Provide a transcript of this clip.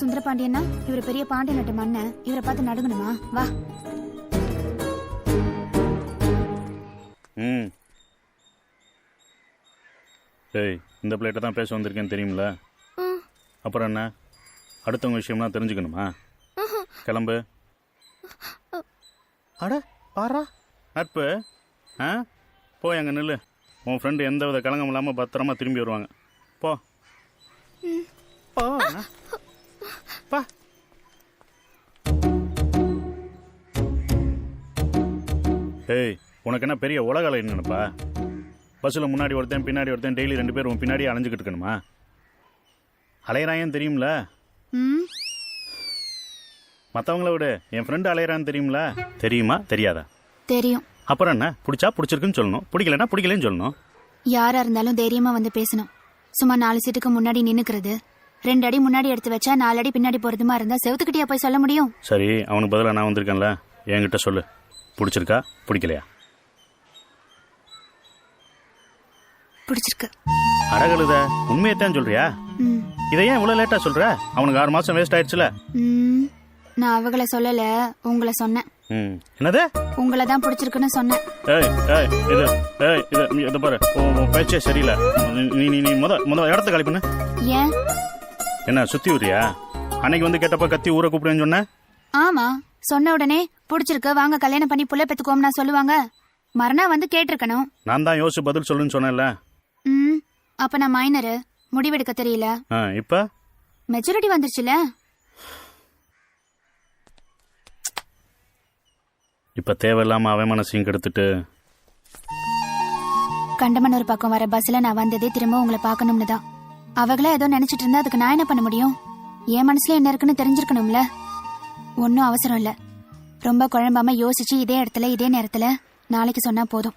சுந்தரபாண்டியன்னா இவர் பெரிய பாண்டிய நாட்டு மன்னன், இவரை பார்த்து நடுங்கணுமா? வா. ஏய், இந்த பிளேட்டை தான் பேச வந்திருக்கேன்னு தெரியுமில? அப்புறம் என்ன, அடுத்தவங்க விஷயம்லாம் தெரிஞ்சுக்கணுமா? கிளம்பு. அட பாரா நட்பு. போய் அங்கே நில்லு. உன் ஃப்ரெண்டு எந்த வித கலங்கம் இல்லாமல் பத்திரமா திரும்பி வருவாங்க. போ போ. பா. ஏய், உனக்கு என்ன பெரிய உலக அலை நினைப்பா? பஸ்ஸில் முன்னாடி ஒருத்தன் பின்னாடி ஒருத்தன் டெய்லி 2 பேர் உன் பின்னாடியே அலைஞ்சிக்கிட்டு இருக்கணுமா? அலையிறாயன்னு தெரியும்ல? மற்றவங்கள விட என் ஃப்ரெண்டு அலையிறான்னு தெரியும்ல? தெரியுமா தெரியாதா? தெரியும். அப்புறம் என்ன, பிடிச்சா பிடிச்சிருக்குன்னு சொல்லணும், பிடிக்கலன்னா பிடிக்கலன்னு சொல்லணும். யாரா இருந்தாலும் தைரியமா வந்து பேசணும். சும்மா 4 சீட்டுக்கு முன்னாடி நின்னுக்கிறது, 2 அடி முன்னாடி எடுத்து வச்சா 4 அடி பின்னாடி போறதுமா இருந்தா செவத்துக்கிட்டே போய் சொல்ல முடியும்? சரி, அவனுக்கு பதிலாக நான் வந்திருக்கேன்ல, என்கிட்ட சொல்லு. பிடிச்சிருக்கா பிடிக்கலையா? பிடிச்சிருக்கு. அடகழுத, உண்மையத்தான் சொல்றியா? இதை ஏன் இவ்வளவு லேட்டா சொல்ற? அவனுக்கு 6 மாசம் வேஸ்ட் ஆயிடுச்சுல. நான் அவங்கள சொல்லல, உங்களை சொன்னேன். என்னது? உங்களை தான் பிடிச்சிருக்குன்னு சொன்னேன். இது பாரு, பேச்சே சரியில்லை. நீ முத இடத்த காலி பண்ணு. ஏன்? என்ன சுத்தி ஊரியா? அன்னைக்கு வந்து கேட்டப்ப கத்தி ஊரை கூப்பிடுன்னு சொன்ன. ஆமா, சொன்ன உடனே பிடிச்சிருக்கு வாங்க கல்யாணம் பண்ணி புள்ள பெத்துக்கோம்னா சொல்லுவாங்க. மரணா வந்து கேட்டிருக்கணும். நான் தான் யோசிச்சு பதில் சொல்லுன்னு சொன்னேன்ல. அப்ப நான் மைனரு, முடிவெடுக்க தெரியல. இப்ப மெச்சூரிட்டி வந்துருச்சுல. இப்ப தேவையில்லாம அவன் மனசையும் கெடுத்துட்டு. கண்டமனூர் பக்கம் வர பஸ்ல நான் வந்ததே திரும்ப உங்களை பாக்கணும்னு தான். அவங்களே ஏதோ நினைச்சிட்டு இருந்தா அதுக்கு நான் என்ன பண்ண முடியும்? என் மனசுல என்ன இருக்குன்னு தெரிஞ்சிருக்கணும்ல. ஒன்னும் அவசரம் இல்ல. ரொம்ப குழம்பாம யோசிச்சு இதே இடத்துல இதே நேரத்துல நாளைக்கு சொன்னா போதும்.